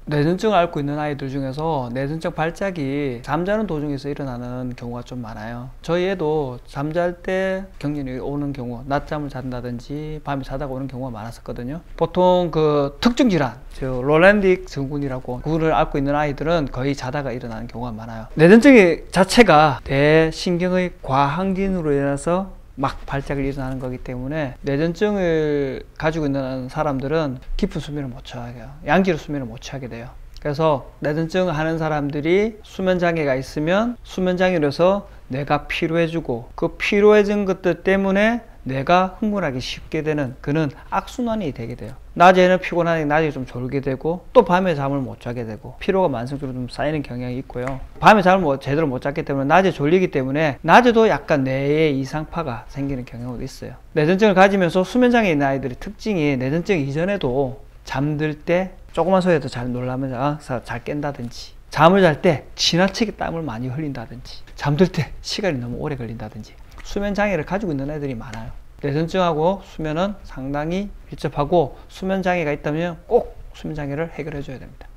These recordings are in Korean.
뇌전증을 앓고 있는 아이들 중에서 뇌전증 발작이 잠자는 도중에서 일어나는 경우가 좀 많아요. 저희 애도 잠잘 때 경련이 오는 경우, 낮잠을 잔다든지 밤에 자다가 오는 경우가 많았었거든요. 보통 그 특정 질환, 롤랜딕 증후군이라고 그거를 앓고 있는 아이들은 거의 자다가 일어나는 경우가 많아요. 뇌전증 자체가 뇌신경의 과항진으로 인해서 막 발작을 일어나는 거기 때문에 뇌전증을 가지고 있는 사람들은 깊은 수면을 못 취하게 해요. 양질의 수면을 못 취하게 돼요. 그래서 뇌전증을 하는 사람들이 수면장애가 있으면 수면장애로서 뇌가 피로해지고 그 피로해진 것들 때문에 뇌가 흥분하기 쉽게 되는 그런 악순환이 되게 돼요. 낮에는 피곤하니 낮에 좀 졸게 되고 또 밤에 잠을 못 자게 되고 피로가 만성적으로 좀 쌓이는 경향이 있고요. 밤에 잠을 제대로 못 잤기 때문에 낮에 졸리기 때문에 낮에도 약간 뇌에 이상파가 생기는 경향도 있어요. 뇌전증을 가지면서 수면장애 있는 아이들의 특징이 뇌전증 이전에도 잠들 때 조그만 소리에도 잘 놀라면서 잘 깬다든지, 잠을 잘 때 지나치게 땀을 많이 흘린다든지, 잠들 때 시간이 너무 오래 걸린다든지 수면장애를 가지고 있는 애들이 많아요. 뇌전증하고 수면은 상당히 밀접하고 수면장애가 있다면 꼭 수면장애를 해결해 줘야 됩니다.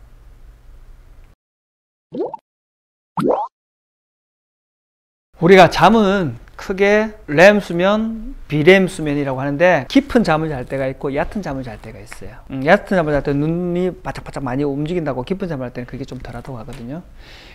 우리가 잠은 크게 렘 수면, 비렘 수면이라고 하는데 깊은 잠을 잘 때가 있고 얕은 잠을 잘 때가 있어요. 얕은 잠을 잘 때 눈이 바짝바짝 많이 움직인다고 깊은 잠을 할 때는 그게 좀 덜하다고 하거든요.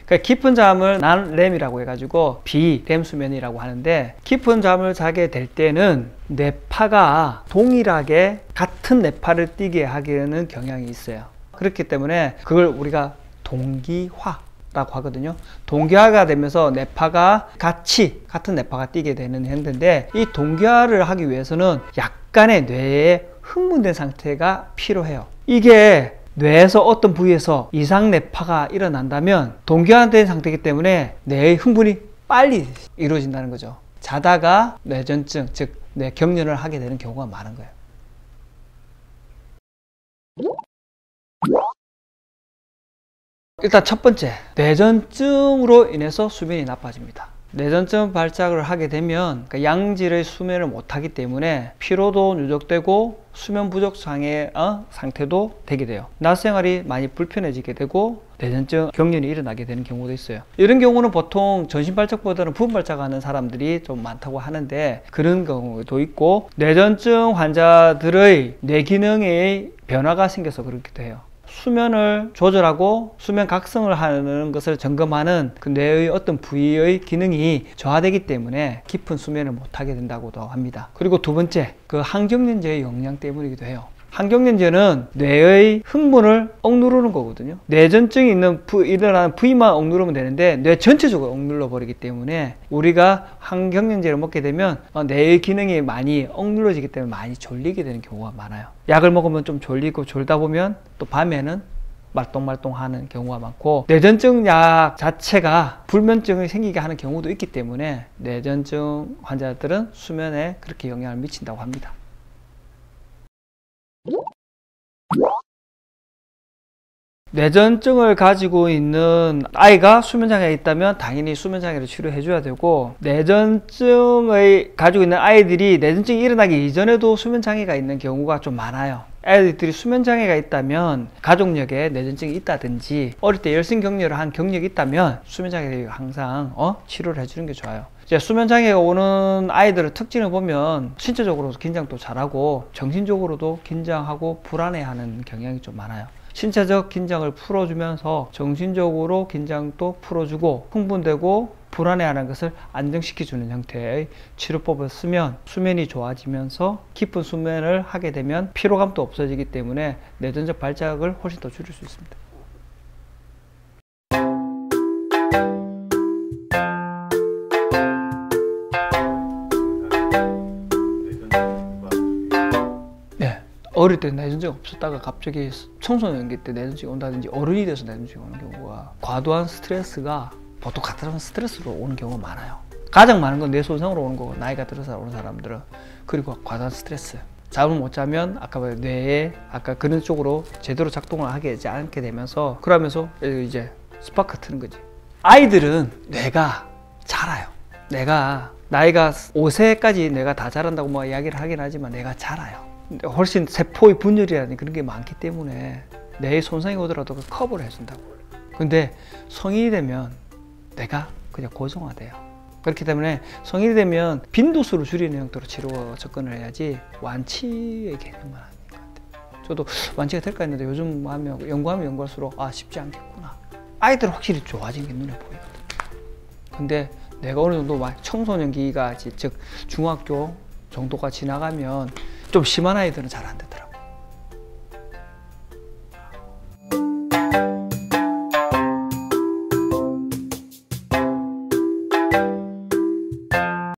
그러니까 깊은 잠을 난 렘이라고 해가지고 비렘 수면이라고 하는데, 깊은 잠을 자게 될 때는 뇌파가 동일하게 같은 뇌파를 뛰게 하기에는 경향이 있어요. 그렇기 때문에 그걸 우리가 동기화 라고 하거든요. 동기화가 되면서 뇌파가 같은 뇌파가 뛰게 되는 행태인데, 이 동기화를 하기 위해서는 약간의 뇌에 흥분된 상태가 필요해요. 이게 뇌에서 어떤 부위에서 이상 뇌파가 일어난다면 동기화된 상태이기 때문에 뇌의 흥분이 빨리 이루어진다는 거죠. 자다가 뇌전증, 즉 뇌경련을 하게 되는 경우가 많은 거예요. 일단 첫 번째, 뇌전증으로 인해서 수면이 나빠집니다. 뇌전증 발작을 하게 되면 양질의 수면을 못하기 때문에 피로도 누적되고 수면 부족 장애 상태도 되게 돼요. 낮 생활이 많이 불편해지게 되고 뇌전증 경련이 일어나게 되는 경우도 있어요. 이런 경우는 보통 전신 발작보다는 부분 발작하는 사람들이 좀 많다고 하는데, 그런 경우도 있고 뇌전증 환자들의 뇌 기능에 변화가 생겨서 그렇기도 해요. 수면을 조절하고 수면 각성을 하는 것을 점검하는 그 뇌의 어떤 부위의 기능이 저하되기 때문에 깊은 수면을 못하게 된다고도 합니다. 그리고 두 번째, 그 항경련제의 영향 때문이기도 해요. 항경련제는 뇌의 흥분을 억누르는 거거든요. 뇌전증이 일어나는 부위만 억누르면 되는데 뇌 전체적으로 억눌러 버리기 때문에 우리가 항경련제를 먹게 되면 뇌의 기능이 많이 억눌러지기 때문에 많이 졸리게 되는 경우가 많아요. 약을 먹으면 좀 졸리고, 졸다 보면 또 밤에는 말똥말똥하는 경우가 많고, 뇌전증 약 자체가 불면증이 생기게 하는 경우도 있기 때문에 뇌전증 환자들은 수면에 그렇게 영향을 미친다고 합니다. 뇌전증을 가지고 있는 아이가 수면장애가 있다면 당연히 수면장애를 치료해 줘야 되고, 뇌전증을 가지고 있는 아이들이 뇌전증이 일어나기 이전에도 수면장애가 있는 경우가 좀 많아요. 아이들이 수면장애가 있다면 가족력에 뇌전증이 있다든지 어릴 때 열성경련을 한 경력이 있다면 수면장애를 항상 치료를 해주는 게 좋아요. 수면장애가 오는 아이들의 특징을 보면 신체적으로도 긴장도 잘하고 정신적으로도 긴장하고 불안해하는 경향이 좀 많아요. 신체적 긴장을 풀어주면서 정신적으로 긴장도 풀어주고 흥분되고 불안해하는 것을 안정시켜주는 형태의 치료법을 쓰면 수면이 좋아지면서 깊은 수면을 하게 되면 피로감도 없어지기 때문에 뇌전증 발작을 훨씬 더 줄일 수 있습니다. 어릴 때 뇌전증이 없었다가 갑자기 청소년기 때 뇌전증이 온다든지 어른이 돼서 뇌전증이 오는 경우가, 과도한 스트레스가 보통 과도한 스트레스로 오는 경우가 많아요. 가장 많은 건 뇌 손상으로 오는 거고, 나이가 들어서 오는 사람들은. 그리고 과도한 스트레스, 잠을 못 자면 아까 뇌에 그런 쪽으로 제대로 작동을 하지 않게 되면서, 그러면서 이제 스파크 트는 거지. 아이들은 뇌가 자라요. 나이가 5세까지 뇌가 다 자란다고 이야기를 하긴 하지만 뇌가 자라요. 훨씬 세포의 분열이라든지 그런 게 많기 때문에 뇌에 손상이 오더라도 그 커버를 해준다고. 근데 성인이 되면 뇌가 그냥 고정화돼요. 그렇기 때문에 성인이 되면 빈도수를 줄이는 형태로 치료 접근을 해야지 완치의 개념은 아닌 것 같아요. 저도 완치가 될까 했는데 요즘 연구하면 연구할수록 쉽지 않겠구나. 아이들 확실히 좋아진 게 눈에 보이거든요. 근데 내가 어느 정도 청소년기가 즉 중학교 정도가 지나가면 좀 심한 아이들은 잘 안 되더라고요.